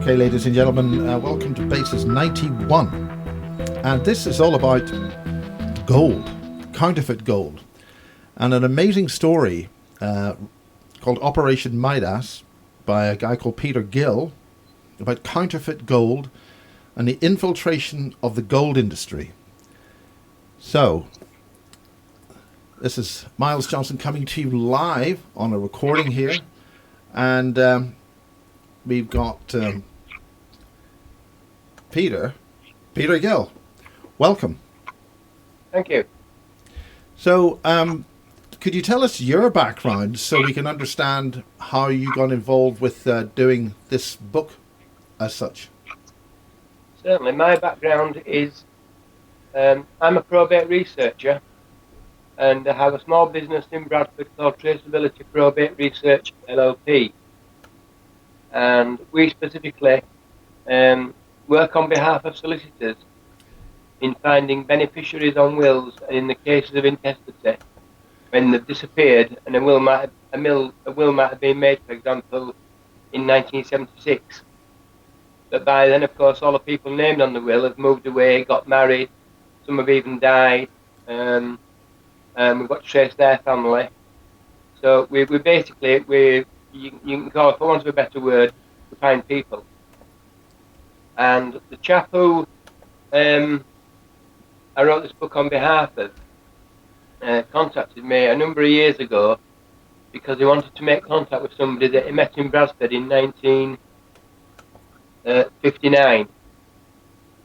Okay, ladies and gentlemen, welcome to Basis 91. And this is all about gold, counterfeit gold. And an amazing story called Operation Midas by a guy called Peter Gill about counterfeit gold and the infiltration of the gold industry. So, this is Miles Johnson coming to you live on a recording here. And we've got Peter Gill. Welcome. Thank you. So, could you tell us your background so we can understand how you got involved with doing this book as such? Certainly. My background is I'm a probate researcher, and I have a small business in Bradford called Traceability Probate Research LLP. And we specifically work on behalf of solicitors in finding beneficiaries on wills and in the cases of intestacy when they've disappeared and a will might have been made, for example, in 1976. But by then, of course, all the people named on the will have moved away, got married, some have even died, we've got to trace their family. So we basically, you can call it, for want of a better word, we find people. And the chap who I wrote this book on behalf of contacted me a number of years ago because he wanted to make contact with somebody that he met in Bradford in 1959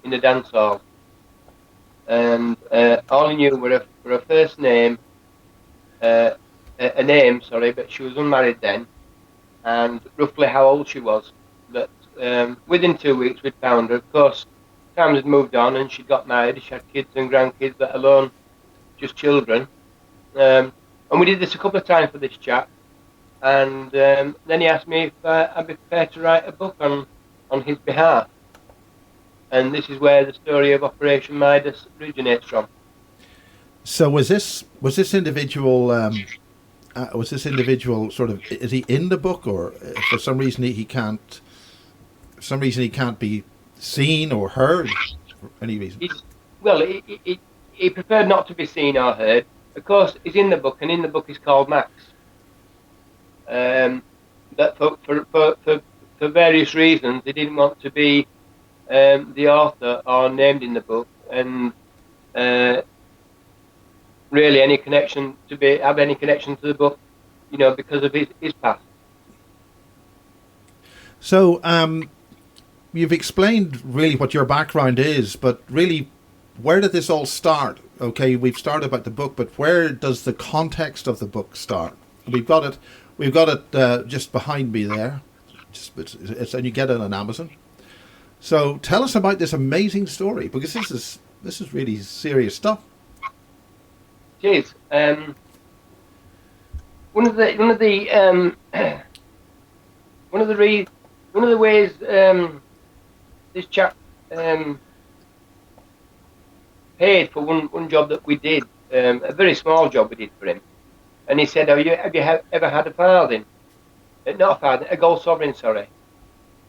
in a dance hall. And all he knew were a first name, a name, but she was unmarried then, and roughly how old she was. But within 2 weeks we'd found her. Of course, times had moved on and she got married, she had kids and grandkids, let alone just children. And we did this a couple of times for this chap, and then he asked me if I'd be prepared to write a book on his behalf. And this is where the story of Operation Midas originates from. So was this individual sort of, is he in the book, or for some reason he can't be seen or heard for any reason? He preferred not to be seen or heard. Of course, he's in the book, and in the book he's called Max. But for various reasons, he didn't want to be the author or named in the book, and really have any connection to the book, because of his past. So, you've explained really what your background is, but really, where did this all start? Okay, we've started about the book, but where does the context of the book start? We've got it just behind me there. And you get it on Amazon. So tell us about this amazing story, because this is really serious stuff. It is. One of the ways this chap paid for one job that we did, a very small job we did for him, and he said, have you ever had a farthing? Not a farthing, a gold sovereign, sorry.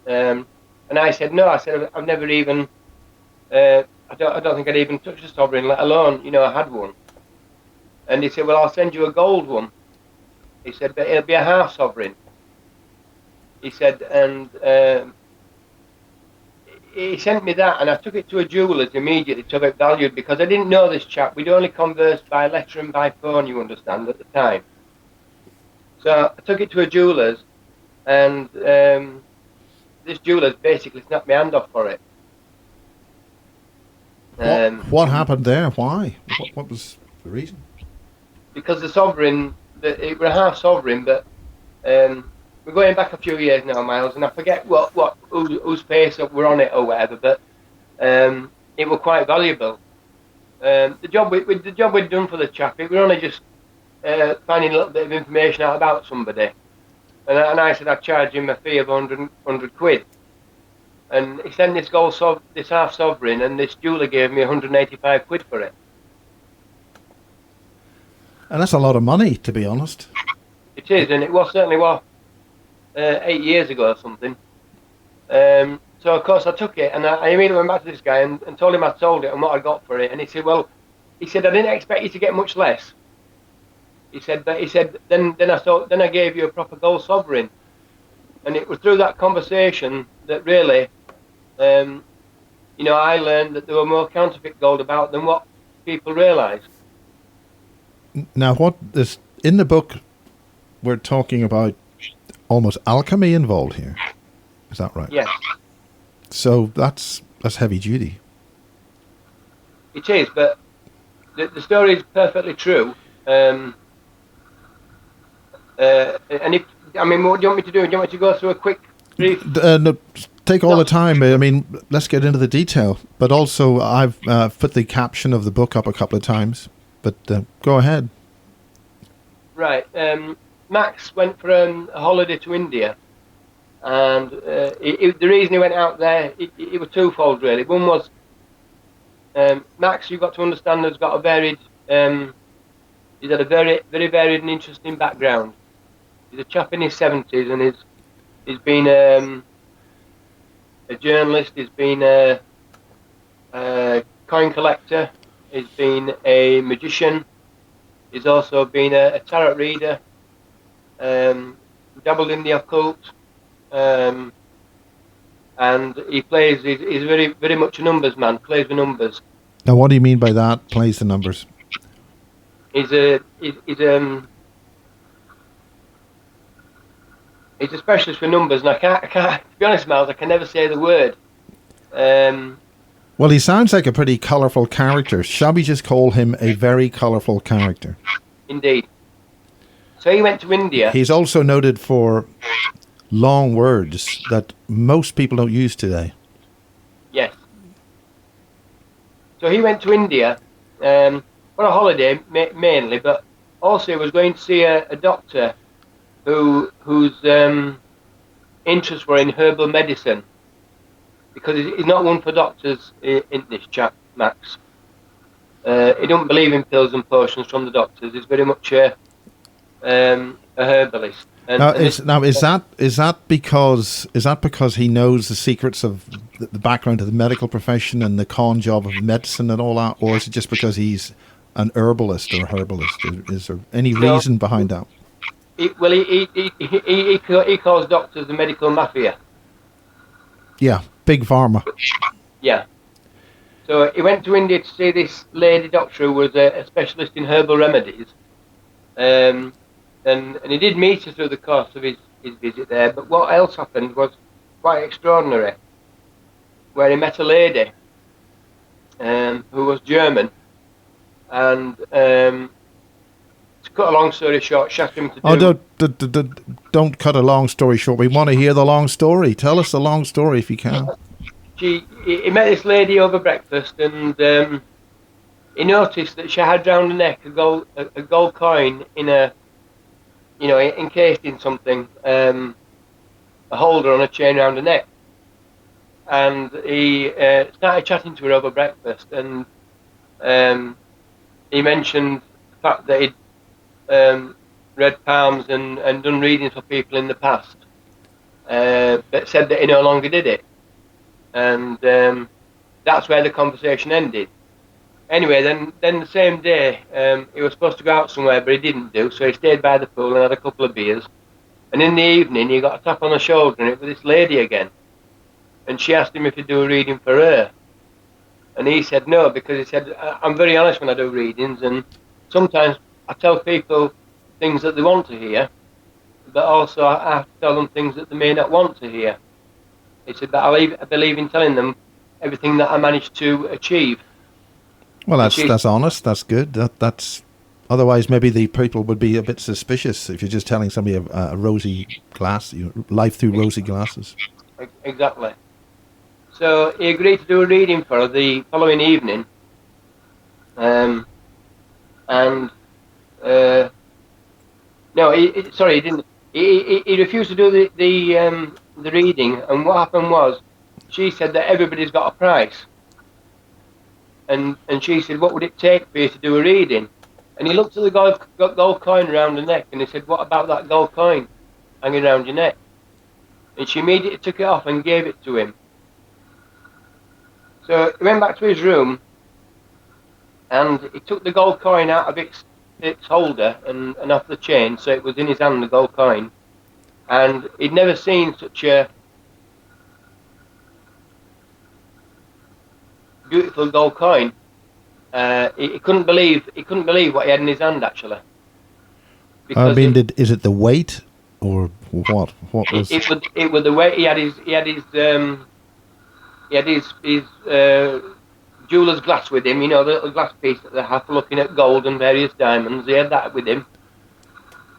And I said no. I said I've never even I don't think I'd even touched a sovereign, let alone I had one. And he said, well, I'll send you a gold one. He said, but it'll be a half sovereign. He said, and he sent me that, and I took it to a jeweller's immediately to have it valued, because I didn't know this chap. We'd only conversed by letter and by phone, you understand, at the time. So I took it to a jeweller's, and this jeweller's basically snapped my hand off for it. What happened there? Why? What was the reason? Because the sovereign, it was a half sovereign, but we're going back a few years now, Miles, and I forget whose face were on it or whatever, but it was quite valuable. The job we'd done for the chap, it was only just finding a little bit of information out about somebody, and I said I'd charge him a fee of 100 quid, and he sent this this half sovereign, and this jeweller gave me 185 quid for it. And that's a lot of money, to be honest. It is, and it certainly was 8 years ago or something. So of course I took it, and I immediately went back to this guy and told him I sold it and what I got for it. And he said, "Well," he said, "I didn't expect you to get much less." He said, "But," he said, then I gave you a proper gold sovereign." And it was through that conversation that really, I learned that there were more counterfeit gold about than what people realise. Now, what is in the book? We're talking about almost alchemy involved here. Is that right? Yes. So that's heavy duty. It is, but the story is perfectly true. And if, I mean, what do you want me to do? Do you want me to go through a quick brief? No, take all the time. I mean, let's get into the detail. But also, I've put the caption of the book up a couple of times. But go ahead. Right. Max went for a holiday to India. And the reason he went out there, it was twofold, really. One was, Max, you've got to understand, has got a varied, he's had a very, very varied and interesting background. He's a chap in his 70s, and he's been a journalist, he's been a coin collector, he's been a magician, he's also been a tarot reader, dabbled in the occult, and he plays, he's very, very much a numbers man, plays the numbers. Now, what do you mean by that, plays the numbers? He's a specialist for numbers, and I can't, to be honest, Miles, I can never say the word. Well, he sounds like a pretty colourful character. Shall we just call him a very colourful character? Indeed. So he went to India. He's also noted for long words that most people don't use today. Yes. So he went to India for a holiday, mainly, but also he was going to see a doctor whose interests were in herbal medicine, because he's not one for doctors, in this chap, Max. He don't believe in pills and potions from the doctors. He's very much a herbalist. Is that because he knows the secrets of the background of the medical profession and the con job of medicine and all that, or is it just because he's an herbalist or herbalist? Is there any reason behind that? He calls doctors the medical mafia. Yeah, big pharma. Yeah. So he went to India to see this lady doctor who was a specialist in herbal remedies. And he did meet her through the course of his visit there. But what else happened was quite extraordinary, where he met a lady who was German. And to cut a long story short, she asked him to do... Don't cut a long story short. We want to hear the long story. Tell us the long story if you can. He met this lady over breakfast, and he noticed that she had round her neck a gold coin in a, encased in something, a holder on a chain round her neck. And he started chatting to her over breakfast, and he mentioned the fact that he'd read palms and done readings for people in the past, but said that he no longer did it. And that's where the conversation ended. Anyway, then the same day, he was supposed to go out somewhere, but he didn't do, so he stayed by the pool and had a couple of beers. And in the evening, he got a tap on the shoulder, and it was this lady again. And she asked him if he'd do a reading for her. And he said no, because he said, I'm very honest when I do readings, and sometimes I tell people things that they want to hear, but also I have to tell them things that they may not want to hear. He said that I believe in telling them everything that I managed to achieve. Well, that's honest. That's good. That's otherwise maybe the people would be a bit suspicious if you're just telling somebody a rosy glass, life through rosy glasses. Exactly. So he agreed to do a reading for her the following evening, no, he didn't. He refused to do the reading, and what happened was, she said that everybody's got a price, and she said, what would it take for you to do a reading? And he looked at the gold coin around her neck, and he said, what about that gold coin hanging around your neck? and she immediately took it off and gave it to him. So he went back to his room, and he took the gold coin out of its holder and off the chain, so it was in his hand, the gold coin. And he'd never seen such a beautiful gold coin. He couldn't believe what he had in his hand, actually. I mean, is it the weight or what? What was it was the way he had his jeweler's glass with him, you know, the little glass piece that they have for looking at gold and various diamonds. He had that with him,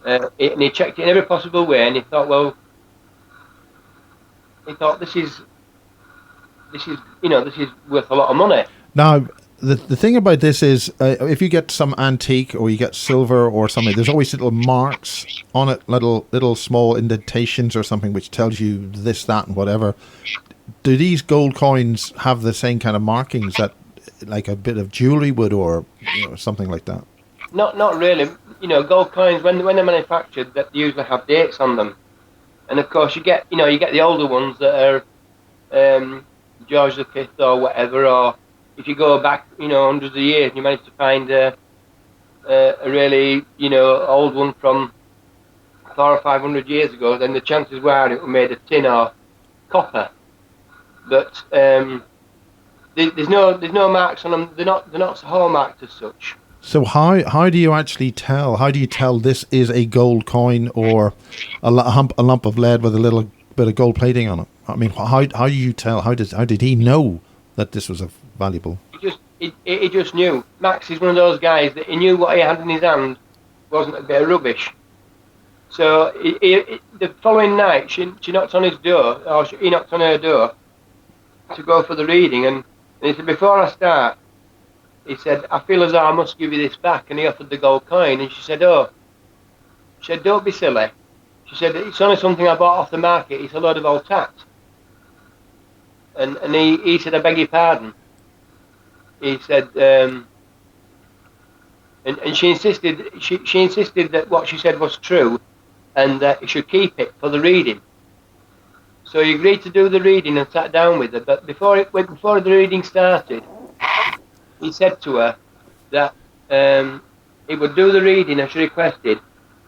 and he checked it in every possible way, and he thought, well, this is worth a lot of money. Now, the thing about this is, if you get some antique or you get silver or something, there's always little marks on it, little small indentations or something which tells you this, that, and whatever. Do these gold coins have the same kind of markings that, like a bit of jewelry would, or something like that? Not really. You know, gold coins when they're manufactured, that usually have dates on them, and of course you get the older ones that are George V or whatever, or if you go back, hundreds of years, and you manage to find a really, old one from 400 or 500 years ago, then the chances were it was made of tin or copper. But there's no marks on them. They're not hallmarked as such. So how do you actually tell? How do you tell this is a gold coin or a lump of lead with a little bit of gold plating on it? I mean, how do you tell? How did he know that this was valuable? He just knew. Max is one of those guys that he knew what he had in his hand wasn't a bit of rubbish. So the following night, she knocked on his door, or he knocked on her door to go for the reading, and he said, before I start, he said, I feel as though I must give you this back, and he offered the gold coin, and she said, don't be silly. She said, it's only something I bought off the market, it's a load of old tat. And he said, I beg your pardon. He said, and she insisted that what she said was true, and that he should keep it for the reading. So he agreed to do the reading and sat down with her. But before the reading started, he said to her that he would do the reading as she requested,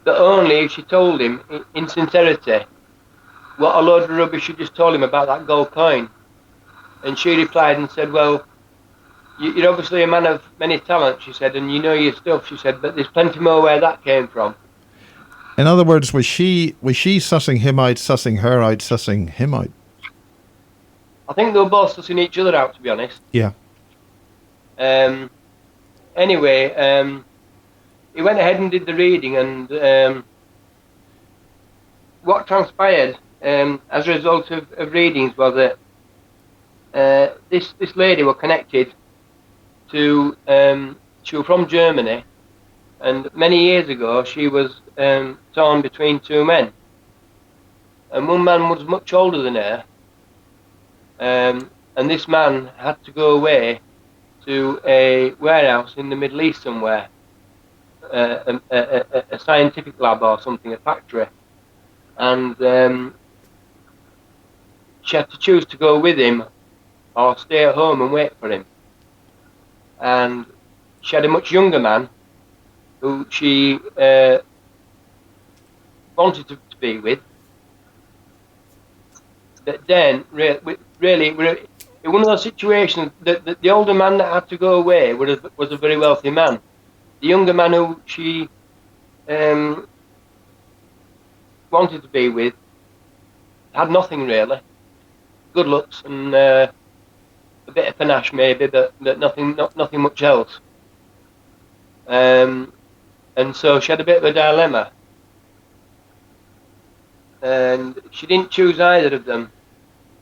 but only if she told him in sincerity what a load of rubbish she just told him about that gold coin. And she replied and said, well, you're obviously a man of many talents, she said, and you know your stuff, she said, but there's plenty more where that came from. In other words, was she sussing him out, sussing her out, sussing him out? I think they were both sussing each other out, to be honest. Yeah. Anyway, he went ahead and did the reading, and what transpired as a result of readings was that this lady was connected to, she was from Germany, and many years ago she was torn between two men, and one man was much older than her, and this man had to go away to a warehouse in the Middle East somewhere, a scientific lab or something, a factory, and she had to choose to go with him or stay at home and wait for him. And she had a much younger man who she wanted to be with, but then really in one of those situations, the older man that had to go away was a very wealthy man. The younger man who she wanted to be with had nothing really, good looks and a bit of panache maybe, but nothing much else. And so she had a bit of a dilemma, and she didn't choose either of them.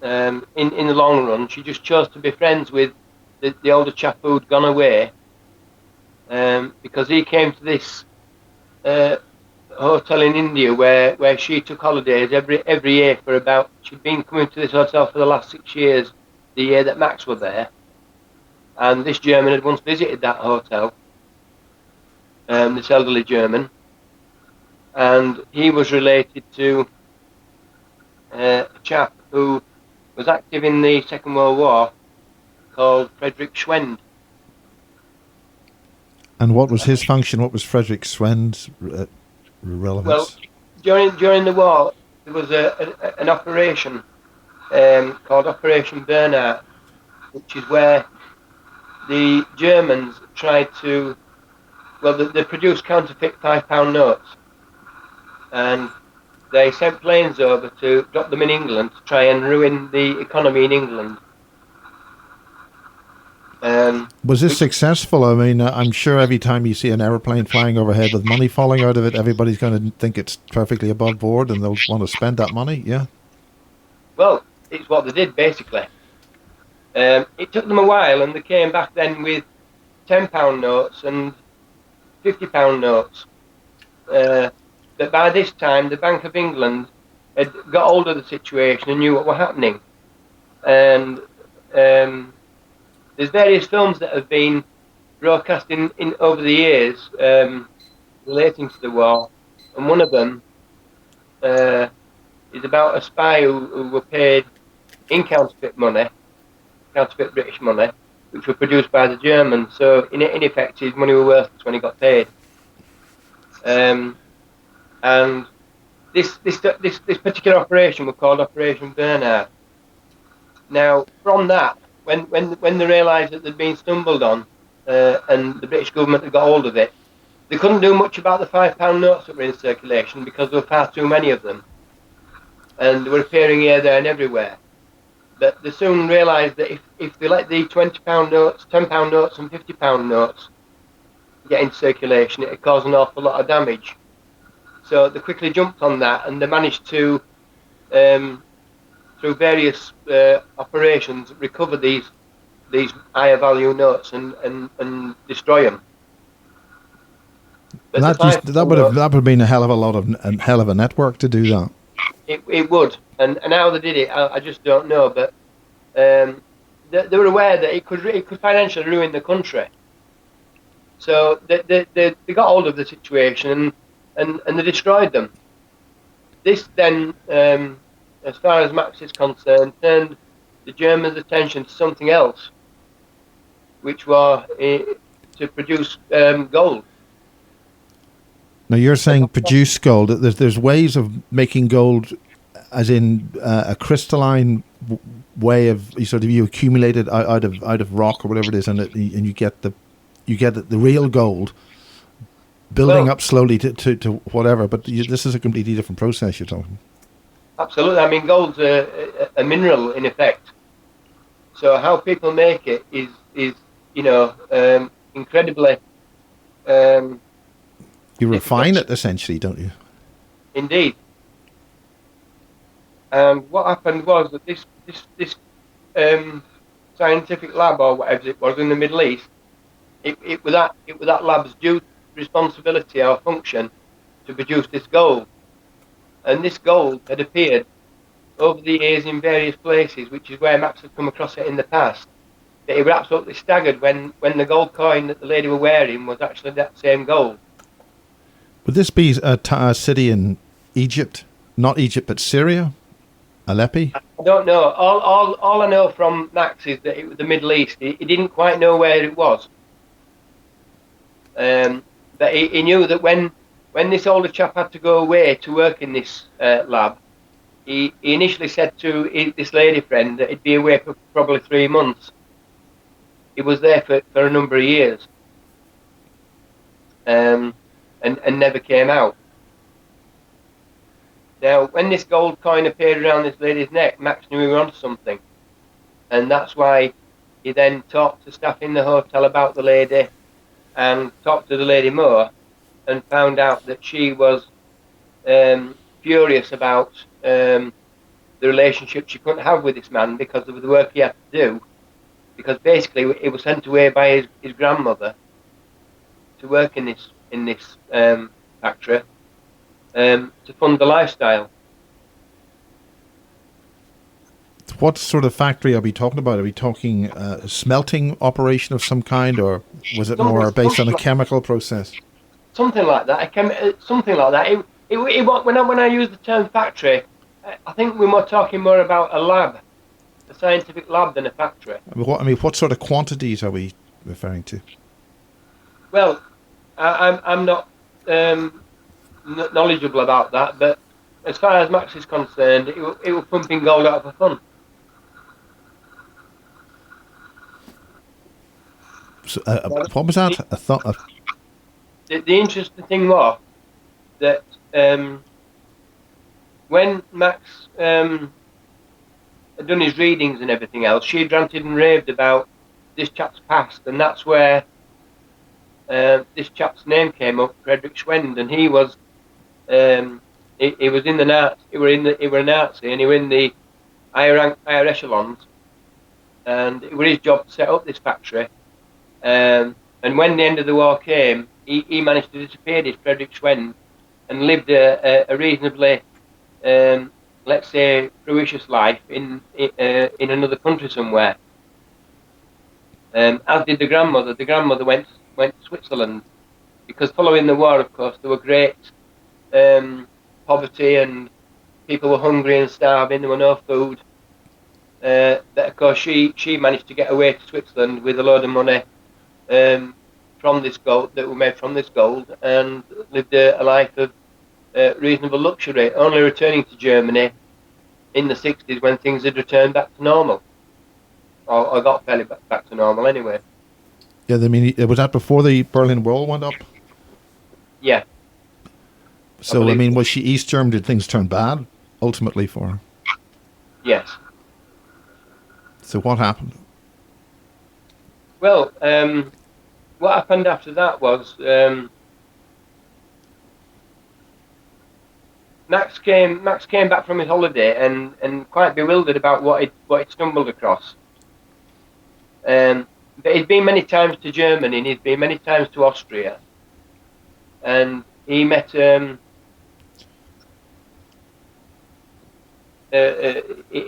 In the long run, she just chose to be friends with the older chap who'd gone away, because he came to this hotel in India where she took holidays every year for about. She'd been coming to this hotel for the last 6 years, the year that Max was there, and this German had once visited that hotel, this elderly German, and he was related to a chap who was active in the Second World War called Frederick Schwend. And what was his function? What was Frederick Schwend's Well, relevance? during the war, there was an operation called Operation Burnout, which is where the Germans tried to, well, they produced counterfeit £5 notes, and they sent planes over to drop them in England to try and ruin the economy in England. Was this successful? I mean, I'm sure every time you see an aeroplane flying overhead with money falling out of it, everybody's going to think it's perfectly above board and they'll want to spend that money, yeah? Well, it's what they did, basically. It took them a while, and they came back then with £10 notes and £50 notes. But by this time, the Bank of England had got hold of the situation and knew what was happening. And there's various films that have been broadcast in over the years relating to the war, and one of them is about a spy who were paid in counterfeit money, counterfeit British money, which were produced by the Germans. So in effect, his money were worthless when he got paid. And this particular operation was called Operation Bernard. Now, from that, when they realised that they'd been stumbled on, and the British government had got hold of it, they couldn't do much about the £5 notes that were in circulation because there were far too many of them, and they were appearing here, there, and everywhere. But they soon realised that if they let the £20 notes, £10 notes, and £50 notes get into circulation, it would cause an awful lot of damage. So they quickly jumped on that, and they managed to, through various operations, recover these higher value notes and destroy them. But that would have been a hell of a network to do that. It would, and how they did it, I just don't know. But they were aware that it could financially ruin the country. So they got hold of the situation and they destroyed them. This then, as far as Max is concerned, turned the Germans' attention to something else, which was to produce gold. Now you're saying produce gold. There's ways of making gold, as in a crystalline way of you accumulate it out of rock or whatever it is, and you get the real gold, building up slowly to whatever. But this is a completely different process you're talking. Absolutely. I mean, gold's a mineral in effect. So how people make it is incredibly. You refine it essentially, don't you? Indeed. And what happened was that this scientific lab, or whatever it was in the Middle East, it was that lab's due responsibility or function to produce this gold. And this gold had appeared over the years in various places, which is where Max had come across it in the past. But he was absolutely staggered when the gold coin that the lady were wearing was actually that same gold. Would this be a city in Egypt? Not Egypt, but Syria? Aleppo? I don't know. All I know from Max is that it was the Middle East. He didn't quite know where it was. But he knew that when this older chap had to go away to work in this lab, he initially said to this lady friend that he'd be away for probably 3 months. He was there for a number of years. And never came out. Now, when this gold coin appeared around this lady's neck, Max knew he was onto something. And that's why he then talked to staff in the hotel about the lady and talked to the lady more and found out that she was furious about the relationship she couldn't have with this man because of the work he had to do. Because basically he was sent away by his grandmother to work in this factory to fund the lifestyle. What sort of factory are we talking about? Are we talking a smelting operation of some kind, or was it more based on a chemical process? Something like that. Something like that. When I use the term factory, I think we were talking more about a lab, a scientific lab, than a factory. What sort of quantities are we referring to? Well, I'm not knowledgeable about that, but as far as Max is concerned, it was pumping gold out for fun. So, what was that? I thought. The interesting thing was that when Max had done his readings and everything else, she ranted and raved about this chap's past, and that's where this chap's name came up, Frederick Schwend, and he was in the Nazi. He were a Nazi, and he were in the higher echelons, and it was his job to set up this factory. And when the end of the war came, he managed to disappear, this Frederick Schwend, and lived a reasonably, let's say, fruitious life in another country somewhere. As did the grandmother. The grandmother went to Switzerland, because following the war, of course, there were great poverty, and people were hungry and starving. There were no food. But of course, she managed to get away to Switzerland with a load of money from this gold that were made from this gold, and lived a life of reasonable luxury, only returning to Germany in the 60s when things had returned back to normal, or got fairly back to normal anyway. Yeah, I mean, was that before the Berlin Wall went up? Yeah. So, I mean, was she East German? Did things turn bad ultimately for her? Yes. So what happened? Well, what happened after that was Max came back from his holiday and quite bewildered about what he'd stumbled across. But he'd been many times to Germany, and he'd been many times to Austria, and he met he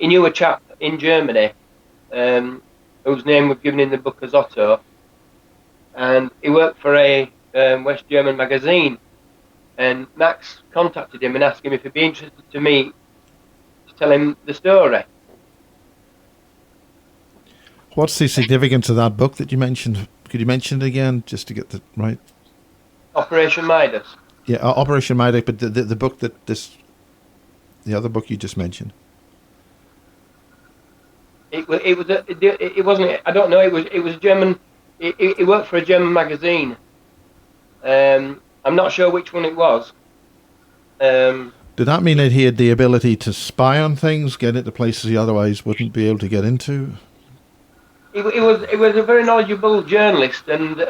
knew a chap in Germany whose name was given in the book as Otto, and he worked for a West German magazine. And Max contacted him and asked him if he'd be interested to tell him the story. What's the significance of that book that you mentioned? Could you mention it again, just to get the right? Operation Midas. Yeah, Operation Midas, but the book the other book you just mentioned. It wasn't. I don't know. It was German. It worked for a German magazine. I'm not sure which one it was. Did that mean that he had the ability to spy on things, get into places he otherwise wouldn't be able to get into? He was a very knowledgeable journalist, and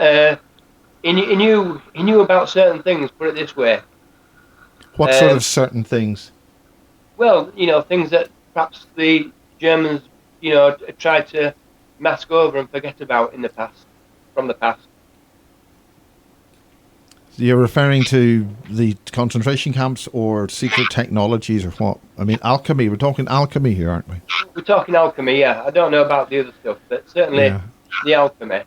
he knew about certain things. Put it this way. What sort of certain things? Well, things that perhaps the Germans, tried to mask over and forget about from the past. You're referring to the concentration camps or secret technologies or what? I mean, alchemy. We're talking alchemy here, aren't we? We're talking alchemy, yeah. I don't know about the other stuff, but certainly the alchemy.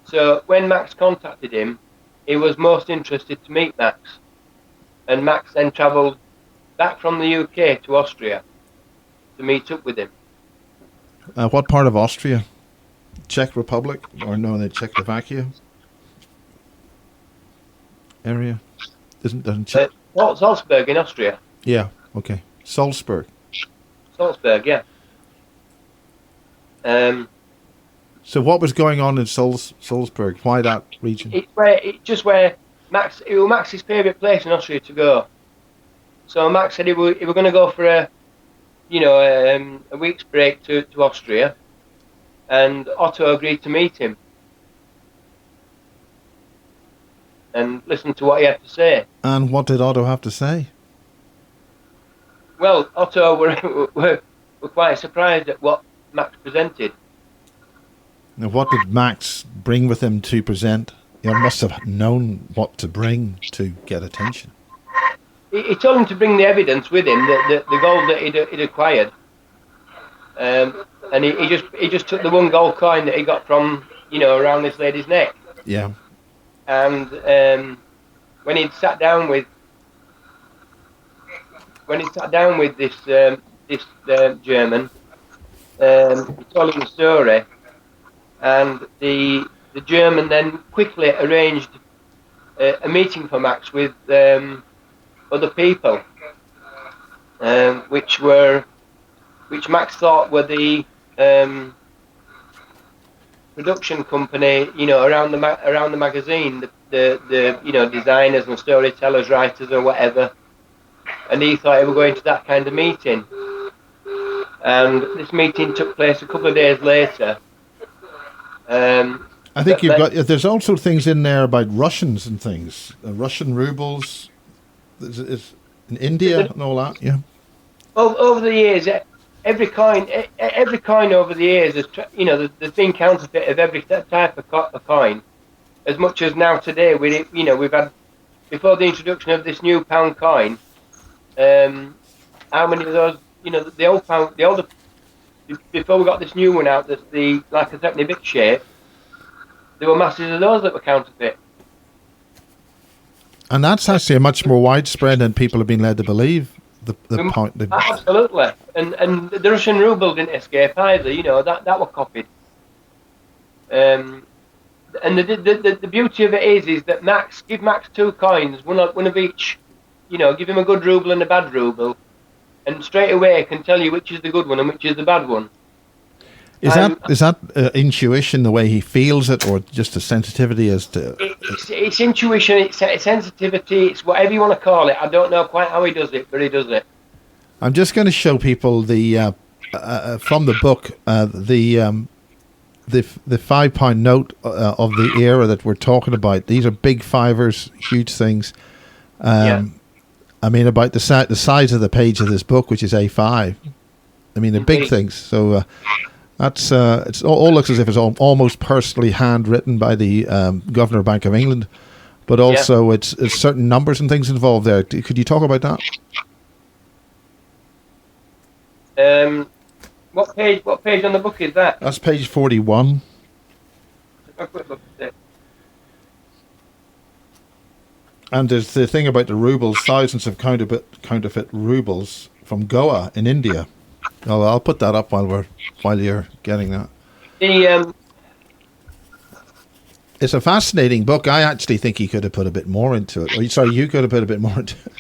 So when Max contacted him, he was most interested to meet Max. And Max then travelled back from the UK to Austria to meet up with him. What part of Austria? Czech Republic? Or no, the Czechoslovakia area? Salzburg in Austria. Yeah, okay. Salzburg, yeah. So what was going on in Salzburg? Why that region? It's where Max. It was Max's favourite place in Austria to go. So Max said he were going to go for a week's break to Austria, and Otto agreed to meet him and listen to what he had to say. And what did Otto have to say? Well, Otto were quite surprised at what Max presented. Now, what did Max bring with him to present? He must have known what to bring to get attention. He told him to bring the evidence with him, the gold that he'd acquired, and he just took the one gold coin that he got from around this lady's neck. Yeah. And when he'd sat down with when he sat down with this German, he told him the story, and the German then quickly arranged a meeting for Max with other people, which Max thought were the production company, around the magazine, the designers and storytellers, writers or whatever, and he thought he were going to that kind of meeting. And this meeting took place a couple of days later. I think there's also things in there about Russians and things, Russian rubles, is in India and all that. Yeah. Over the years, every coin over the years, there's been counterfeit of every type of coin. As much as now today, we've had, before the introduction of this new pound coin, how many of those, the old pound, the older, before we got this new one out, that's like a 70-bit shape, there were masses of those that were counterfeit. And that's actually a much more widespread than people have been led to believe. Absolutely, and the Russian ruble didn't escape either. That were copied. And the beauty of it is that give Max 2 coins, one of each. Give him a good ruble and a bad ruble, and straight away can tell you which is the good one and which is the bad one. Is that intuition, the way he feels it, or just a sensitivity as to? It's intuition, it's sensitivity, it's whatever you want to call it. I don't know quite how he does it, but he does it. I'm just going to show people the from the book the £5 note of the era that we're talking about. These are big fivers, huge things. I mean, about the size of the page of this book, which is A5. I mean, they're big things. So. That's it all looks as if it's almost personally handwritten by the Governor of Bank of England, but also it's certain numbers and things involved there. Could you talk about that? What page on the book is that? That's page 41. A quick look at it. And there's the thing about the rubles, thousands of counterfeit rubles from Goa in India. Oh, I'll put that up while you're getting that. It's a fascinating book. I actually think he could have put a bit more into it. You could have put a bit more into it.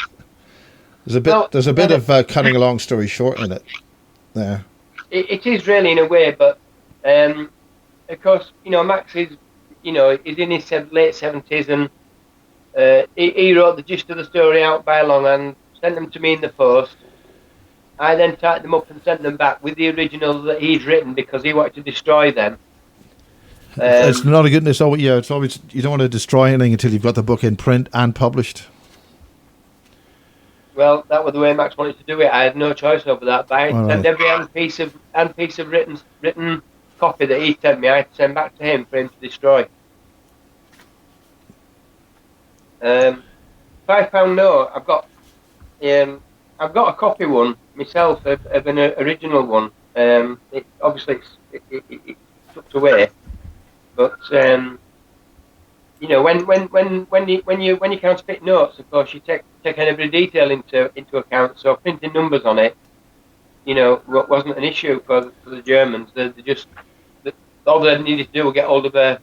There's a bit of cutting a long story short in it. There. It is really, in a way, but of course, Max is, is in his late 70s, and he wrote the gist of the story out by along and sent them to me in the post. I then typed them up and sent them back with the originals that he'd written because he wanted to destroy them. It's not a goodness. Oh, yeah. It's always, you don't want to destroy anything until you've got the book in print and published. Well, that was the way Max wanted to do it. I had no choice over that. But I sent every piece of written copy that he sent me. I had to send back to him for him to destroy. £5 note. I've got a copy one myself of an original one. Obviously it's tucked away, but when you counterfeit notes, of course you take every detail into account. So printing numbers on it, wasn't an issue for the Germans. They just all they needed to do was get hold of a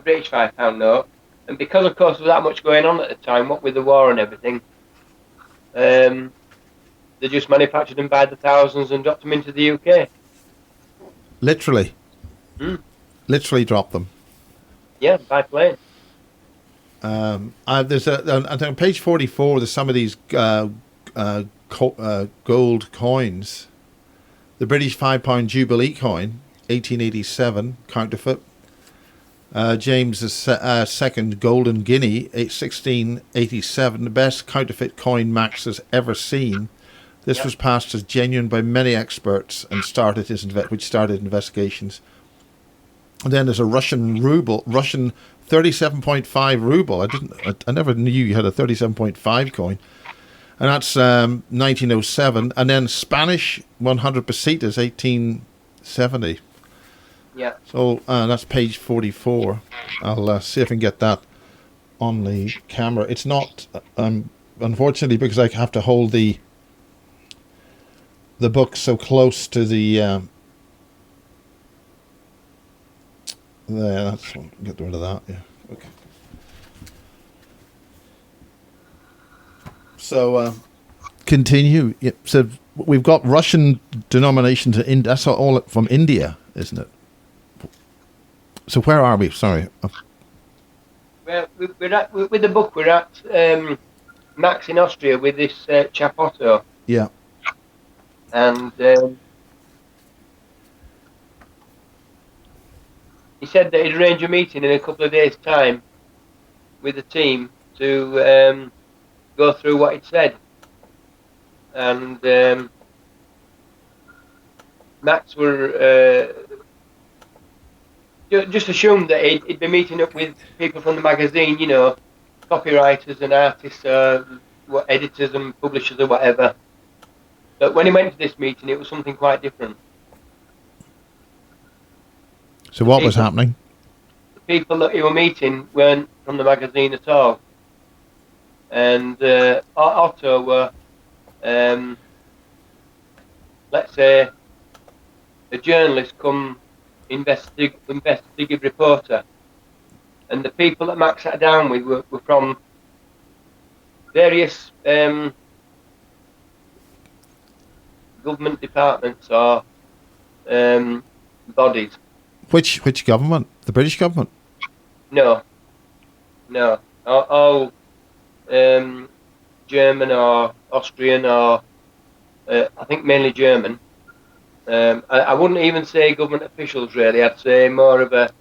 British £5 note, and because of course there was that much going on at the time, what with the war and everything. They just manufactured them by the thousands and dropped them into the UK. Literally. Literally dropped them. Yeah, by plane. There's on page 44, there's some of these gold coins. The British £5 Jubilee coin, 1887, counterfeit. James second Golden Guinea, 1687, the best counterfeit coin Max has ever seen. This was passed as genuine by many experts and started investigations. And then there's a Russian 37.5 ruble. I never knew you had a 37.5 coin, and that's 1907. And then Spanish 100 pesetas, 1870. Yeah. So that's page 44. I'll see if I can get that on the camera. It's not, unfortunately, because I have to hold the the book so close to the. There, that's get rid of that. Yeah. Okay. So continue. Yeah, so we've got Russian denominations. That's all from India, isn't it? So where are we? Sorry. Well, with the book, we're at Max in Austria with this chap Otto. Yeah. And he said that he'd arrange a meeting in a couple of days' time with the team to go through what he'd said. And Max were just assumed that he'd be meeting up with people from the magazine, you know, copywriters and artists, editors and publishers or whatever. But when he went to this meeting, it was something quite different. So what was happening? The people that he were meeting weren't from the magazine at all. And Otto were, let's say, a journalist come investigative reporter. And the people that Max sat down with were from various government departments or bodies. Which government? The British government? No. All German or Austrian or I think mainly German. I wouldn't even say government officials really. I'd say more of a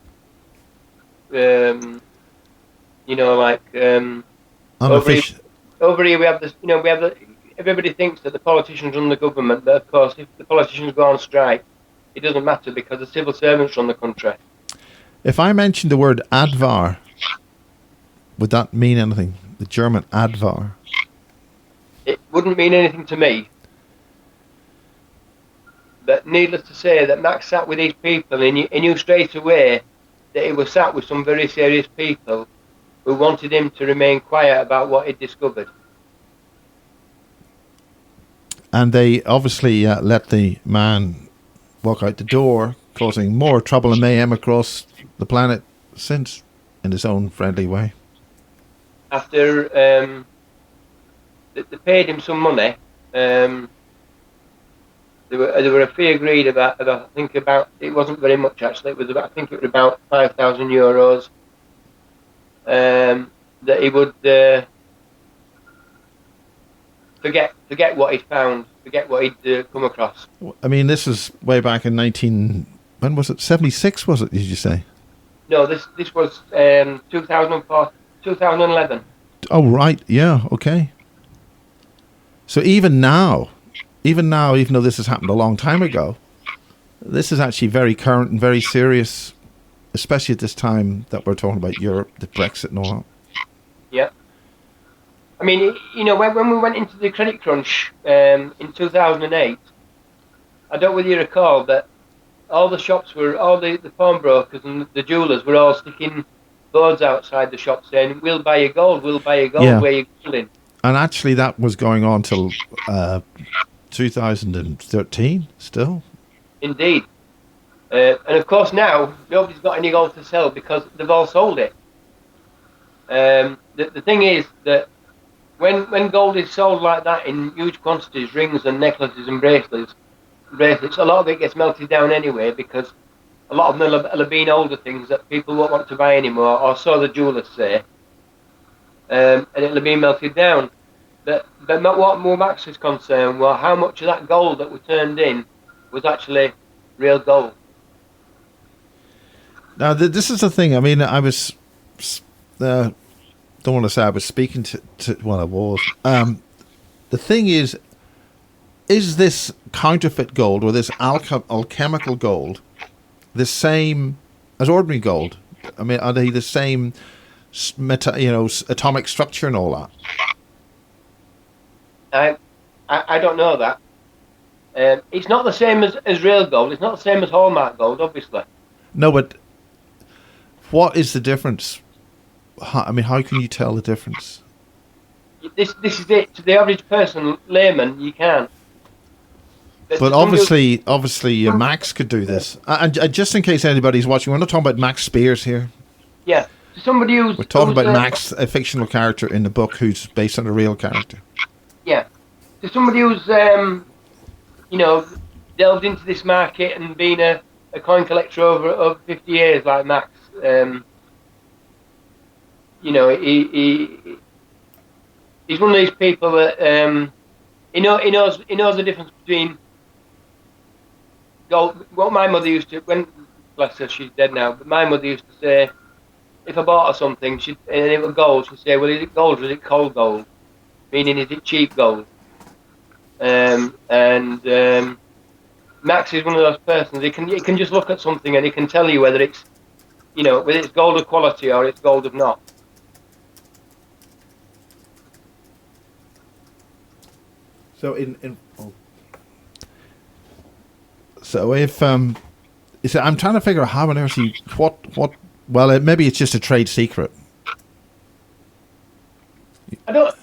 you know, like over here we have this. You know, we have the. Everybody thinks that the politicians run the government, but of course, if the politicians go on strike, it doesn't matter because the civil servants run the country. If I mentioned the word advar, would that mean anything? The German advar? It wouldn't mean anything to me. But needless to say, that Max sat with these people, and he knew straight away that he was sat with some very serious people who wanted him to remain quiet about what he'd discovered. And they obviously let the man walk out the door, causing more trouble and mayhem across the planet since, in his own friendly way. After they paid him some money, there were a fee agreed about. I think about it wasn't very much actually. It was about I think it was about €5,000 that he would forget what he'd found, forget what he'd come across. I mean, this is way back in when was it? 76 was it? Did you say? No, this was 2004, 2011. Oh right, yeah, okay. So even now, even though this has happened a long time ago, this is actually very current and very serious, especially at this time that we're talking about Europe, the Brexit and all that. Yeah. I mean, you know, when we went into the credit crunch in 2008, I don't know whether you recall that all the shops were, all the pawnbrokers and the jewellers were all sticking boards outside the shop saying, "We'll buy your gold, we'll buy your gold, where you gold in." And actually that was going on till 2013 still. Indeed. And of course now, nobody's got any gold to sell because they've all sold it. The thing is that when gold is sold like that in huge quantities, rings and necklaces and bracelets, a lot of it gets melted down anyway because a lot of them will have been older things that people won't want to buy anymore, or so the jewellers say, and it'll have been melted down. But what Max is concerned was how much of that gold that was turned in was actually real gold. Now, this is the thing. I mean, I was... don't want to say I was speaking to well, I was. The thing is this counterfeit gold or this alchemical gold the same as ordinary gold? I mean, are they the same, atomic structure and all that? I don't know that. It's not the same as real gold. It's not the same as hallmark gold, obviously. No, but what is the difference? I mean, how can you tell the difference? This is it. To the average person, layman, you can't. But To somebody obviously, Max could do this. And just in case anybody's watching, we're not talking about Max Spears here. yeah, to somebody who's We're talking about who's, Max, a fictional character in the book who's based on a real character. yeah, to somebody who's you know, delved into this market and been a coin collector over 50 years like Max. You know, he's one of these people that he knows the difference between gold. What my mother used to, when bless her, she's dead now, but my mother used to say, if I bought her something, and it was gold, she'd say, well, is it gold or is it cold gold? Meaning, is it cheap gold? Max is one of those persons. He can just look at something and he can tell you whether it's, you know, whether it's gold of quality or it's gold of not. So so if I'm trying to figure out how on earth what well, maybe it's just a trade secret. I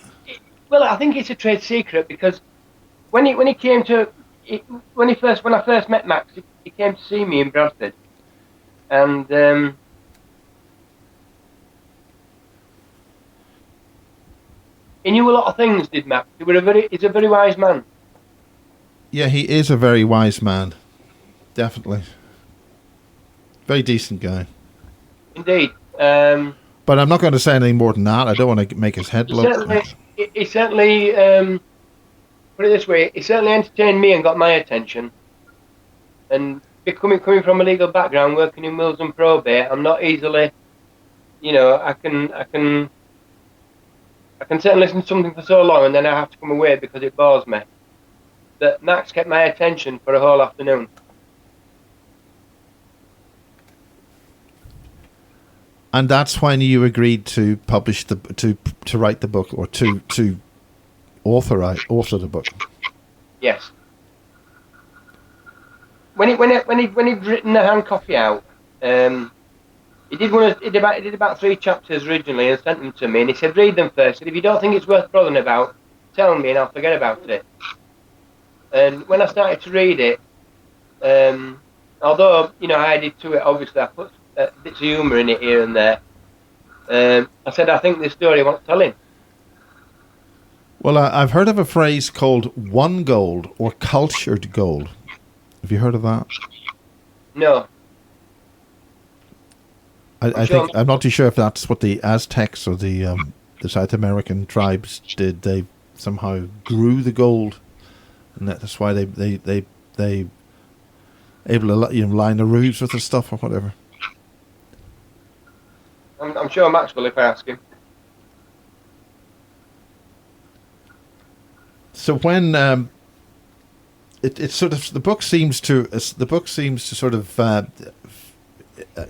think it's a trade secret because when I first met Max, he came to see me in Bradford, and he knew a lot of things. Did Max? He's a very wise man. Yeah, he is a very wise man, definitely. Very decent guy. Indeed. But I'm not going to say any more than that. I don't want to make his head blow. He certainly put it this way, he certainly entertained me and got my attention. And coming from a legal background, working in wills and probate, I'm not easily, you know, I can sit and listen to something for so long and then I have to come away because it bores me. But Max kept my attention for a whole afternoon. And that's when you agreed to publish to write the book, or to author the book. Yes. When he'd written the hand copy out, he did about 3 chapters originally and sent them to me, and he said, read them first. He said, if you don't think it's worth bothering about, tell me and I'll forget about it. And when I started to read it, although, you know, I added to it, obviously I put bits of humour in it here and there, I said, I think this story wants telling. Well, I've heard of a phrase called one gold or cultured gold. Have you heard of that? No. I'm not too sure if that's what the Aztecs or the South American tribes did. They somehow grew the gold, and that's why they able to, you know, line the roofs with the stuff or whatever. I'm sure Max will if I ask him. So when it sort of the book seems to sort of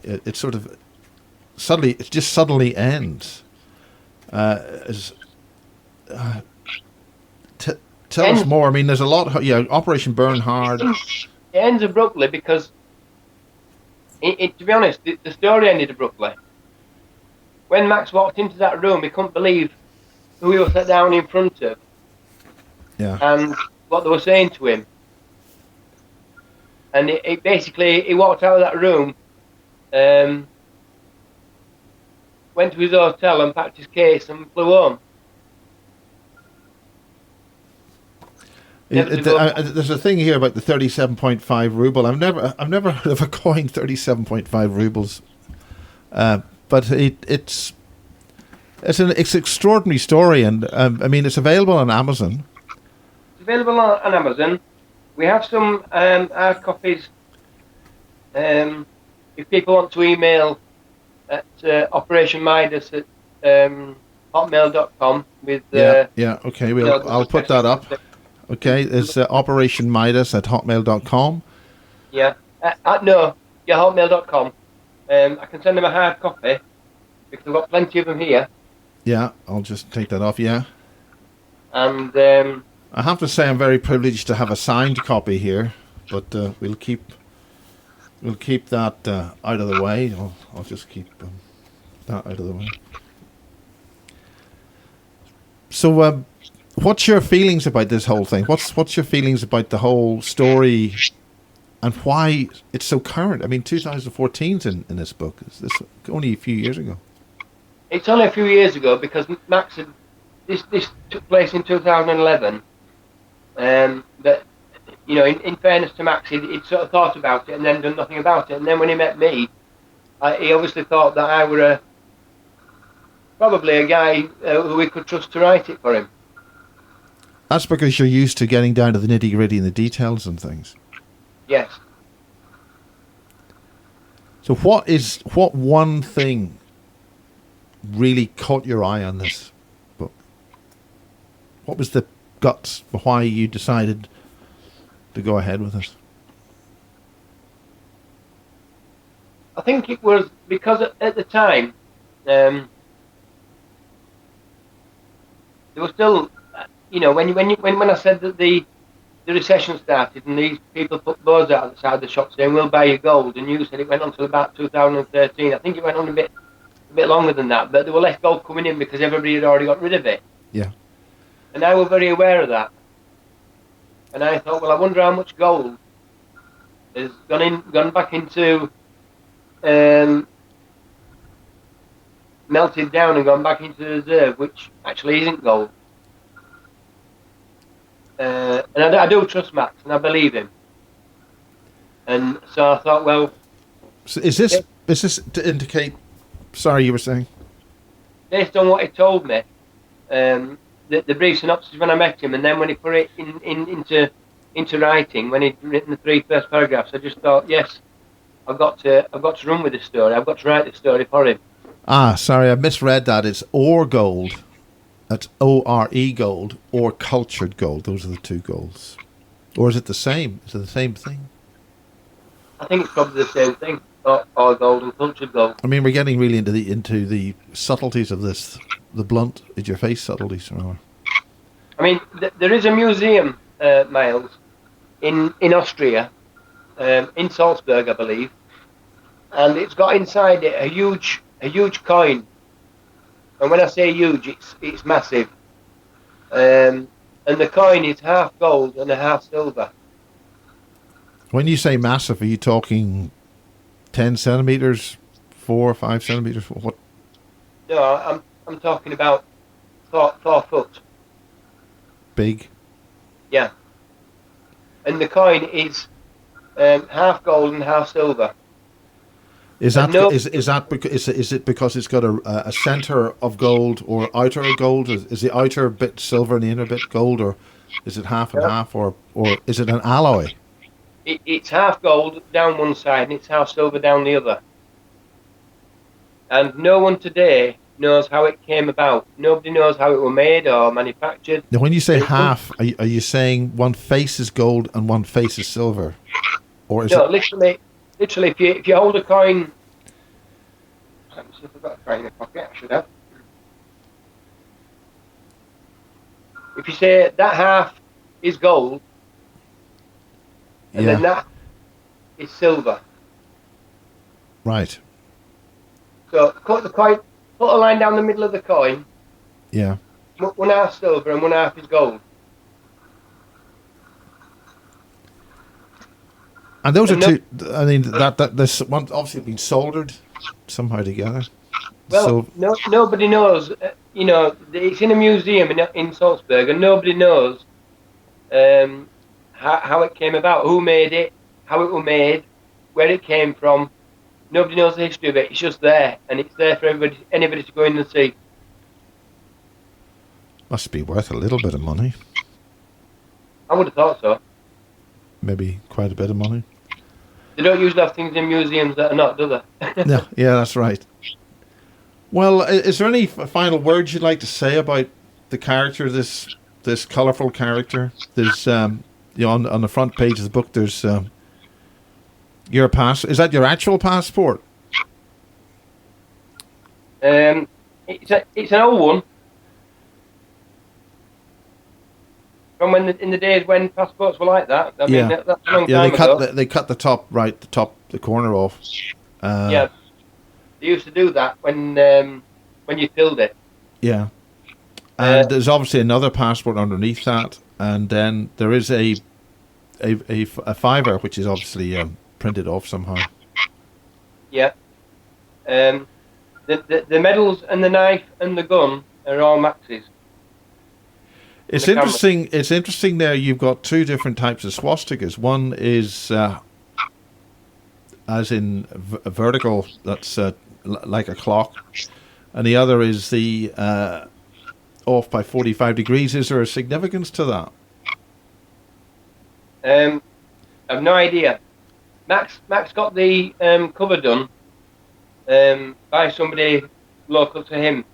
it sort of suddenly ends. Tell us more. I mean, there's a lot. Yeah, Operation Bernhard. It ends abruptly because, to be honest, the story ended abruptly. When Max walked into that room, he couldn't believe who he was sat down in front of. Yeah. And what they were saying to him. And it basically, he walked out of that room, went to his hotel and packed his case and flew home. There's a thing here about the 37.5 ruble. I've never heard of a coin 37.5 rubles, but it's an extraordinary story, and I mean it's available on Amazon. It's available on Amazon. We have some hard copies. If people want to email at Operation Midas at hotmail.com with okay, I'll put that up. Okay, it's Operation Midas at hotmail.com. Yeah, hotmail.com. I can send them a hard copy because I've got plenty of them here. Yeah, I'll just take that off. Yeah, and I have to say I'm very privileged to have a signed copy here, but we'll keep that out of the way. I'll just keep that out of the way. So What's your feelings about this whole thing? What's your feelings about the whole story, and why it's so current? I mean, 2014's in this book. Is this only a few years ago? It's only a few years ago because Max had this took place in 2011. But in fairness to Max, he'd sort of thought about it and then done nothing about it. And then when he met me, he obviously thought that I were probably a guy who we could trust to write it for him. That's because you're used to getting down to the nitty gritty and the details and things. Yes. So what one thing really caught your eye on this book? What was the guts for why you decided to go ahead with it? I think it was because at the time there was still, when I said that the recession started and these people put boards out outside the shop saying we'll buy you gold, and you said it went on till about 2013. I think it went on a bit longer than that, but there were less gold coming in because everybody had already got rid of it. Yeah. And I was very aware of that. And I thought, well, I wonder how much gold has gone back into melted down and gone back into the reserve, which actually isn't gold. And I do trust Max, and I believe him. And so I thought, well, So is this to indicate? Sorry, you were saying. Based on what he told me, the brief synopsis when I met him, and then when he put it into writing, when he'd written the 3 first paragraphs, I just thought, yes, I've got to run with this story. I've got to write this story for him. Ah, sorry, I misread that. It's ore gold. That's ORE gold or cultured gold. Those are the two golds. Or is it the same? Is it the same thing? I think it's probably the same thing. Or gold and cultured gold. I mean, we're getting really into the subtleties of this, the blunt in your face subtleties. I mean, there is a museum, Miles, in Austria, in Salzburg, I believe, and it's got inside it a huge coin. And when I say huge, it's massive. And the coin is half gold and a half silver. When you say massive, are you talking 10 centimeters, 4 or 5 centimeters? What? No, I'm talking about 4 foot. Big? Yeah. And the coin is half gold and half silver. Is it because it's got a center of gold or outer gold? Is the outer bit silver and the inner bit gold, or is it half and half, or is it an alloy? It's half gold down one side and it's half silver down the other. And no one today knows how it came about. Nobody knows how it was made or manufactured. Now, when you say half, are you saying one face is gold and one face is silver, or is it? Literally, if you hold a coin, let me see if I've got a coin in the pocket. I should have. If you say that half is gold, and then that is silver. Right. So cut the coin, put a line down the middle of the coin. Yeah. One half silver and one half is gold. And those are two. I mean, that this one obviously been soldered somehow together. Well, nobody knows. It's in a museum in Salzburg, and nobody knows how it came about, who made it, how it was made, where it came from. Nobody knows the history of it. It's just there, and it's there for anybody to go in and see. Must be worth a little bit of money. I would have thought so. Maybe quite a bit of money. They don't usually have things in museums that are not, do they? No, yeah, that's right. Well, is there any final words you'd like to say about the character, this colourful character? There's, on the front page of the book, there's your pass. Is that your actual passport? It's an old one. From in the days when passports were like that. I mean, that's a long time ago. They cut the top the corner off. Yeah, they used to do that when you filled it. Yeah, And there's obviously another passport underneath that, and then there is a fiver, which is obviously printed off somehow. Yeah. The medals and the knife and the gun are all Max's. It's interesting. It's interesting. There, you've got two different types of swastikas. One is as in vertical, that's like a clock, and the other is the off by 45 degrees. Is there a significance to that? I've no idea. Max got the cover done by somebody local to him.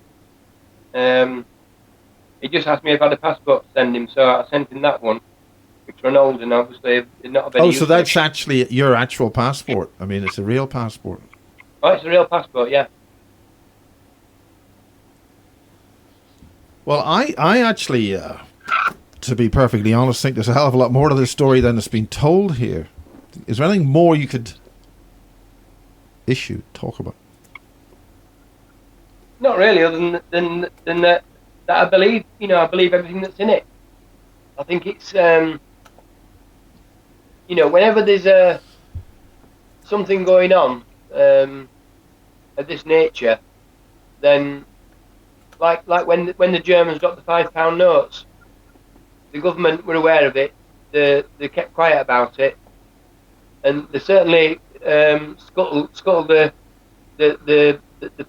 He just asked me if I had a passport to send him, so I sent him that one, which were an old and obviously not a very. Oh, so that's actually your actual passport. I mean, it's a real passport. Oh, it's a real passport, yeah. Well, I actually, to be perfectly honest, think there's a hell of a lot more to this story than has been told here. Is there anything more you could talk about? Not really, other than that I believe, I believe everything that's in it. I think it's, whenever there's something going on of this nature, then like when the Germans got the £5 notes, the government were aware of it. They kept quiet about it, and they certainly scuttled the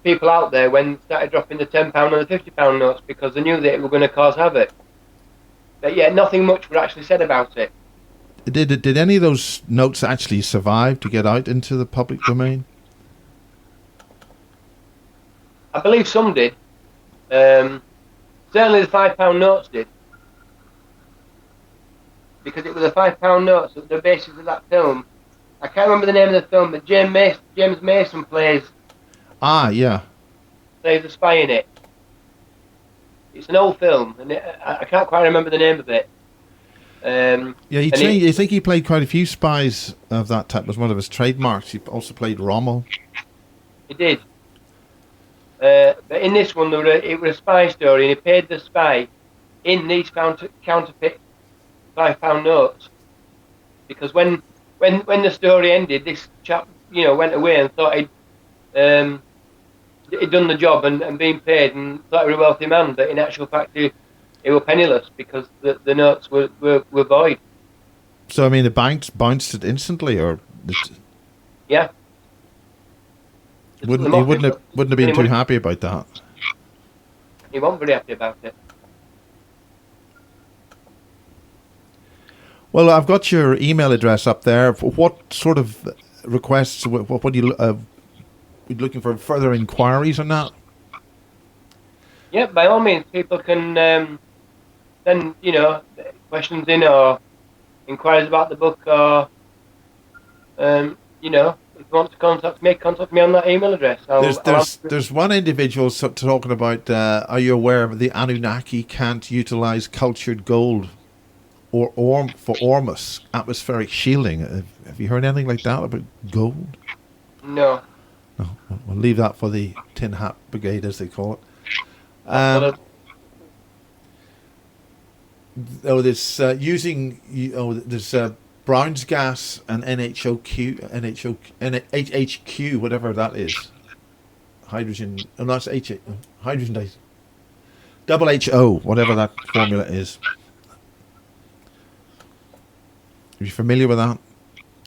people out there when they started dropping the £10 and the £50 notes, because they knew that it was going to cause havoc. But yet nothing much was actually said about it. Did any of those notes actually survive to get out into the public domain? I believe some did. Certainly the £5 notes did, because it was the £5 notes that were the basis of that film. I can't remember the name of the film, but James Mason plays. Ah, yeah. Plays a spy in it. It's an old film, and I can't quite remember the name of it. Yeah, you think he played quite a few spies of that type. Was one of his trademarks. He also played Rommel. He did. But in this one, it was a spy story, and he paid the spy in these counterfeit £5 notes. Because when the story ended, this chap, went away and thought he'd done the job and been paid, and thought he was a wealthy man. But in actual fact, he was penniless because the notes were void. So I mean, the banks bounced it instantly, or yeah. He wouldn't have been too happy about that. He wasn't very happy about it. Well, I've got your email address up there. What sort of requests? What would you be looking for? Further inquiries on that? Yeah, by all means, people can send questions in, or inquiries about the book, or if you want to contact me on that email address. There's one individual talking about. Are you aware of the Anunnaki can't utilize cultured gold or for Ormus atmospheric shielding? Have you heard anything like that about gold? No. No, we'll leave that for the Tin Hat Brigade, as they call it. There's Brown's gas and HHQ, whatever that is. Hydrogen. Oh, no, that's hydrogen dice. Double HO, whatever that formula is. Are you familiar with that?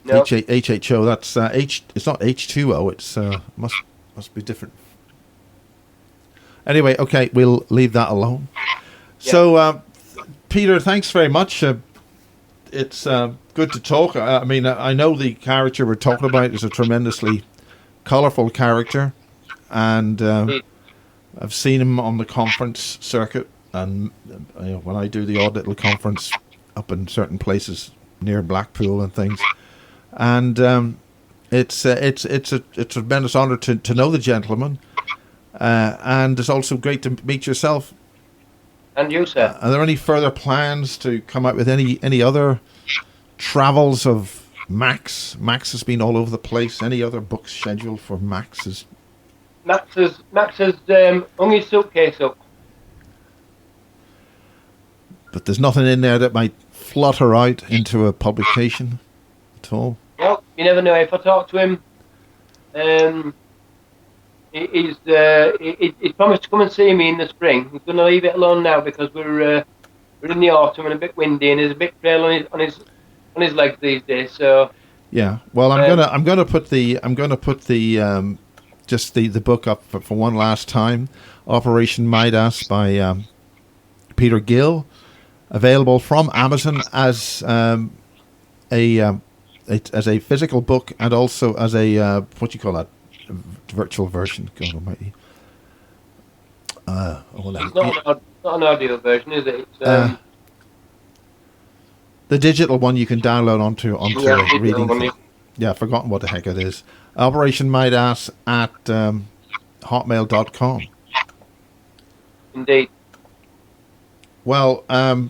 No. HHO. That's H. It's not H2O. It's must be different. Anyway, okay, we'll leave that alone. Yeah. So, Peter, thanks very much. It's good to talk. I mean, I know the character we're talking about is a tremendously colourful character, and I've seen him on the conference circuit, and when I do the odd little conference up in certain places near Blackpool and things, and it's a tremendous honour to know the gentleman, and it's also great to meet yourself. And you, sir. Are there any further plans to come out with any other travels of Max? Max has been all over the place. Any other books scheduled for Max's? Max has hung his suitcase up. But there's nothing in there that might flutter out into a publication at all. Well, you never know. If I talk to him, he's promised to come and see me in the spring. He's going to leave it alone now because we're in the autumn and a bit windy, and he's a bit frail on his legs these days. So yeah. Well, I'm gonna put the just the book up for one last time. Operation Midas by Peter Gill, available from Amazon as a physical book and also as a what do you call that, virtual version. God almighty. It's not an audio version, is it? It's, the digital one you can download onto a reading thing. Yeah. Yeah, I've forgotten what the heck it is. Operation Midas at hotmail.com. Indeed. Well, I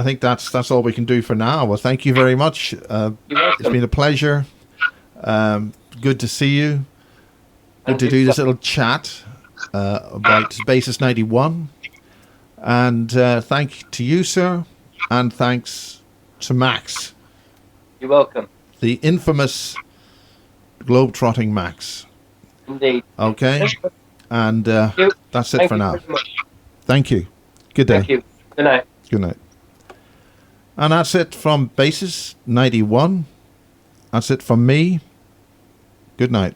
think that's all we can do for now. Well, thank you very much. It's been a pleasure. Good to see you. Good to do this little chat about Basis 91. And thank to you, sir. And thanks to Max. You're welcome. The infamous globetrotting Max. Indeed. Okay. And that's it for now. Thank you. Good day. Thank you. Good night. Good night. And that's it from Basis 91. That's it from me. Good night.